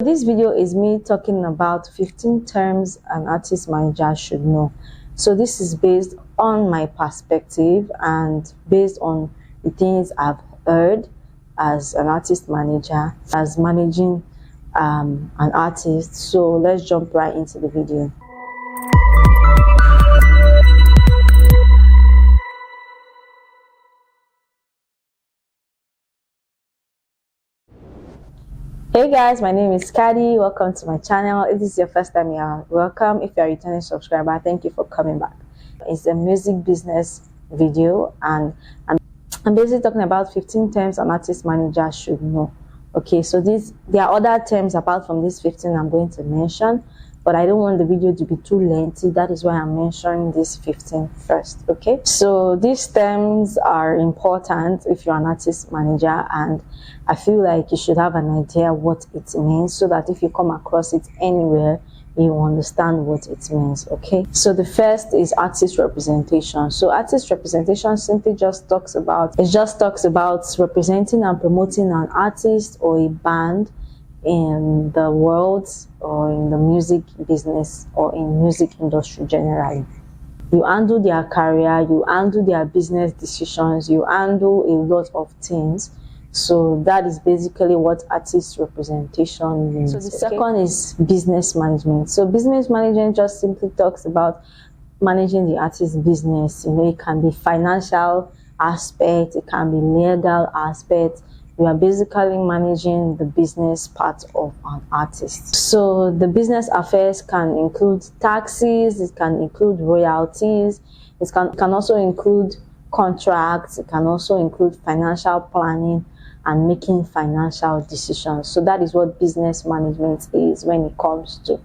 This video is me talking about 15 terms an artist manager should know. So this is based on my perspective and based on the things I've heard as an artist manager, as managing an artist. So let's jump right into the video. Hey guys, my name is Kadi. Welcome to my channel. If this is your first time here, welcome. If you're a returning subscriber, thank you for coming back. It's a music business video, and I'm basically talking about 15 terms an artist manager should know. Okay, so there are other terms apart from these 15 I'm going to mention, but I don't want the video to be too lengthy. That is why I'm mentioning these 15 first. Okay, so these terms are important if you're an artist manager, and I feel like you should have an idea what it means so that if you come across it anywhere, you understand what it means. Okay, so the first is artist representation. So artist representation simply just talks about representing and promoting an artist or a band in the world or in the music business or in music industry generally. You handle their career, you handle their business decisions, you handle a lot of things. So that is basically what artist representation means. So the second is business management. So business management just simply talks about managing the artist's business. You know, it can be financial aspect, it can be legal aspect. You are basically managing the business part of an artist. So the business affairs can include taxes, it can include royalties, it can also include contracts, it can also include financial planning and making financial decisions. So that is what business management is when it comes to,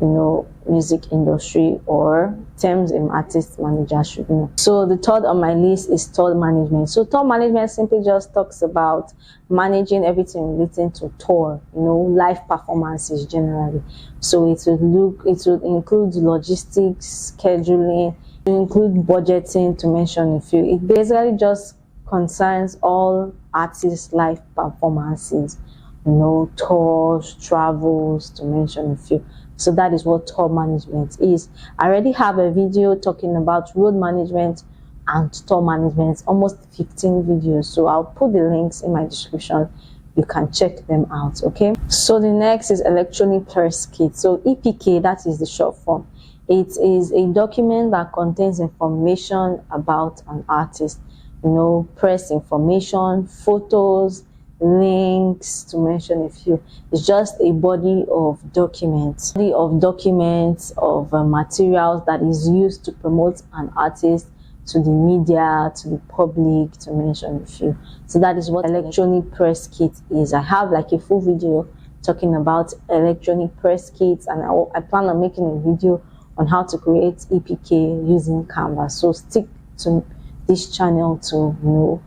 you know, music industry, or terms an artist manager should know. So the third on my list is tour management. So tour management simply just talks about managing everything relating to tour, you know, live performances generally. So it would include logistics, scheduling, it will include budgeting, to mention a few. It basically just concerns all artists' live performances, you know, tours, travels, to mention a few. So that is what tour management is. I already have a video talking about road management and tour management, almost 15 videos. So I'll put the links in my description. You can check them out. Okay. So the next is electronic press kit. So EPK, that is the short form. It is a document that contains information about an artist. You know, press information, photos, links, to mention a few. It's just a body of documents, of materials that is used to promote an artist to the media, to the public, to mention a few. So that is what electronic press kit is. I have like a full video talking about electronic press kits, and I plan on making a video on how to create EPK using Canva. So stick to this channel to, you know,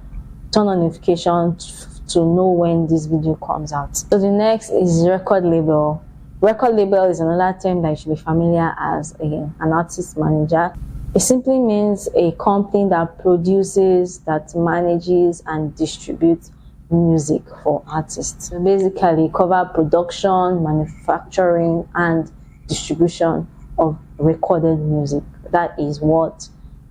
turn on notifications to know when this video comes out. So the next is record label. Record label is another term that you should be familiar as an artist manager. It simply means a company that produces, that manages and distributes music for artists. So basically cover production, manufacturing and distribution of recorded music. That is what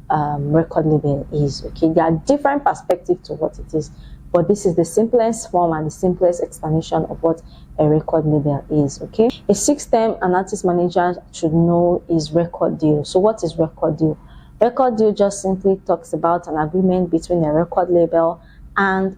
record label is. Okay, there are different perspectives to what it is, but this is the simplest form and the simplest explanation of what a record label is. Okay, a sixth term an artist manager should know is record deal. So what is record deal? Record deal just simply talks about an agreement between a record label and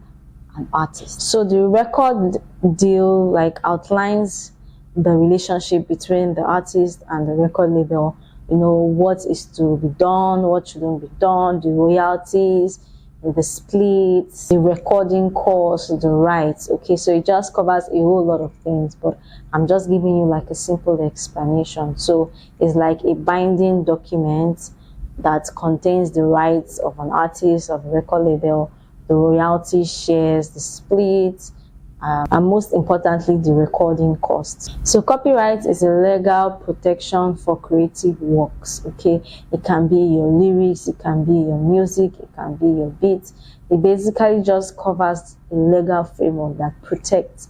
an artist. So the record deal like outlines the relationship between the artist and the record label. You know, what is to be done, what shouldn't be done, the royalties, the splits, the recording costs, the rights. Okay, so it just covers a whole lot of things, but I'm just giving you like a simple explanation. So it's like a binding document that contains the rights of an artist, of a record label, the royalty shares, the splits, and most importantly, the recording costs. So copyright is a legal protection for creative works. Okay, it can be your lyrics, it can be your music, it can be your beats. It basically just covers a legal framework that protects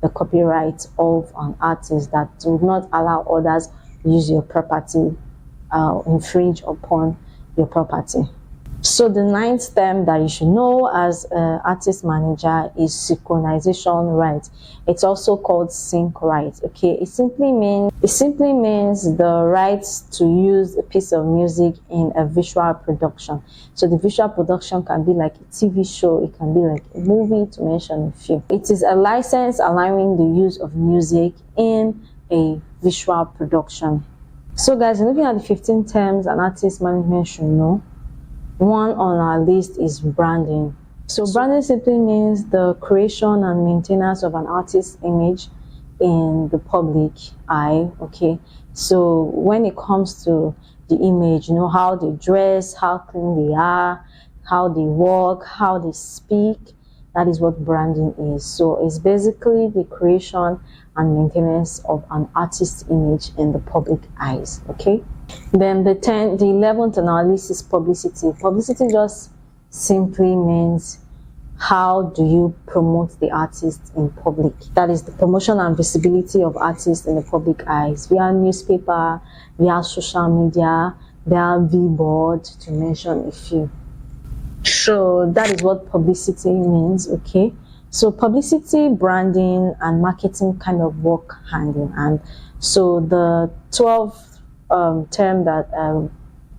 the copyright of an artist, that do not allow others use your property, infringe upon your property. So the ninth term that you should know as an artist manager is synchronization right. It's also called sync right. Okay, it simply means the right to use a piece of music in a visual production. So the visual production can be like a TV show, it can be like a movie, to mention a few. It is a license allowing the use of music in a visual production. So guys, looking at the 15 terms an artist management should know, one on our list is branding. So branding simply means the creation and maintenance of an artist's image in the public eye. Okay, so when it comes to the image, you know, how they dress, how clean they are, how they walk, how they speak, that is what branding is. So it's basically the creation and maintenance of an artist's image in the public eyes. Okay, then the 11th on our list is publicity. Publicity just simply means how do you promote the artist in public. That is the promotion and visibility of artists in the public eyes via newspaper, via social media, via billboard, to mention a few. So that is what publicity means. Okay, so publicity, branding, and marketing kind of work hand in hand. So the 12th term that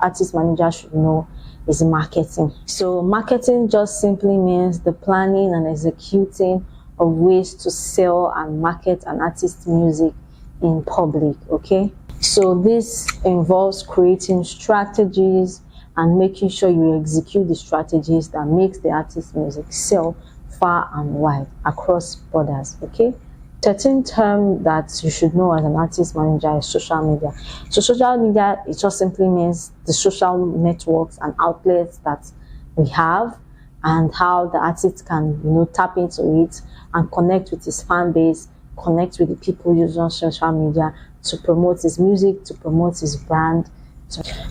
artist manager should know is marketing. So marketing just simply means the planning and executing of ways to sell and market an artist's music in public. Okay, so this involves creating strategies and making sure you execute the strategies that makes the artist's music sell far and wide across borders. Okay, 13th term that you should know as an artist manager is social media. So social media, it just simply means the social networks and outlets that we have, and how the artist can, you know, tap into it and connect with his fan base, connect with the people using social media to promote his music, to promote his brand.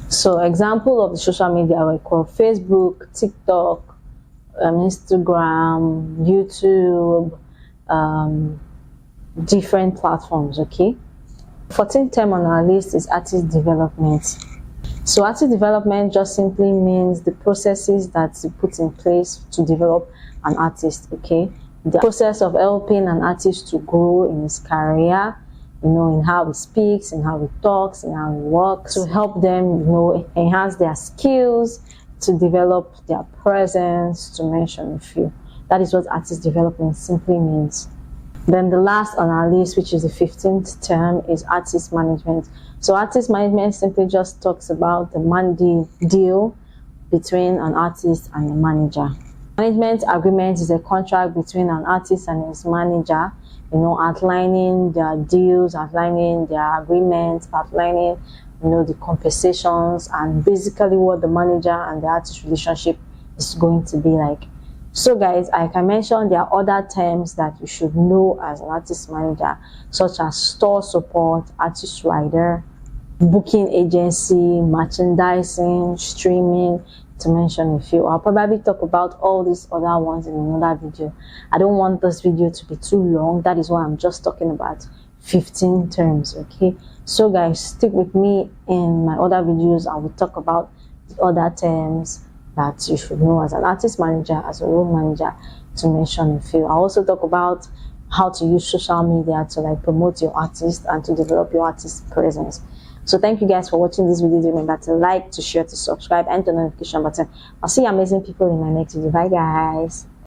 So example of the social media we call Facebook, TikTok, Instagram, YouTube, different platforms. Okay, 14th term on our list is artist development. So artist development just simply means the processes that you put in place to develop an artist. Okay, the process of helping an artist to grow in his career, you know, in how he speaks, in how he talks, in how he walks, to help them, you know, enhance their skills, to develop their presence, to mention a few. That is what artist development simply means. Then the last on our list, which is the 15th term, is artist management. So artist management simply just talks about the deal between an artist and a manager. Management agreement is a contract between an artist and his manager, you know, outlining their deals, outlining their agreements, outlining, you know, the compensations, and basically what the manager and the artist relationship is going to be like. So guys, like I mentioned, there are other terms that you should know as an artist manager, such as store support, artist rider, booking agency, merchandising, streaming, to mention a few. I'll probably talk about all these other ones in another video. I don't want this video to be too long. That is why I'm just talking about 15 terms. Okay, so guys, stick with me in my other videos. I will talk about the other terms that you should know as an artist manager, as a role manager, to mention a few. I also talk about how to use social media to like promote your artist and to develop your artist presence. So thank you guys for watching this video. Remember to like, to share, to subscribe, and the notification button. I'll see you amazing people in my next video. Bye guys.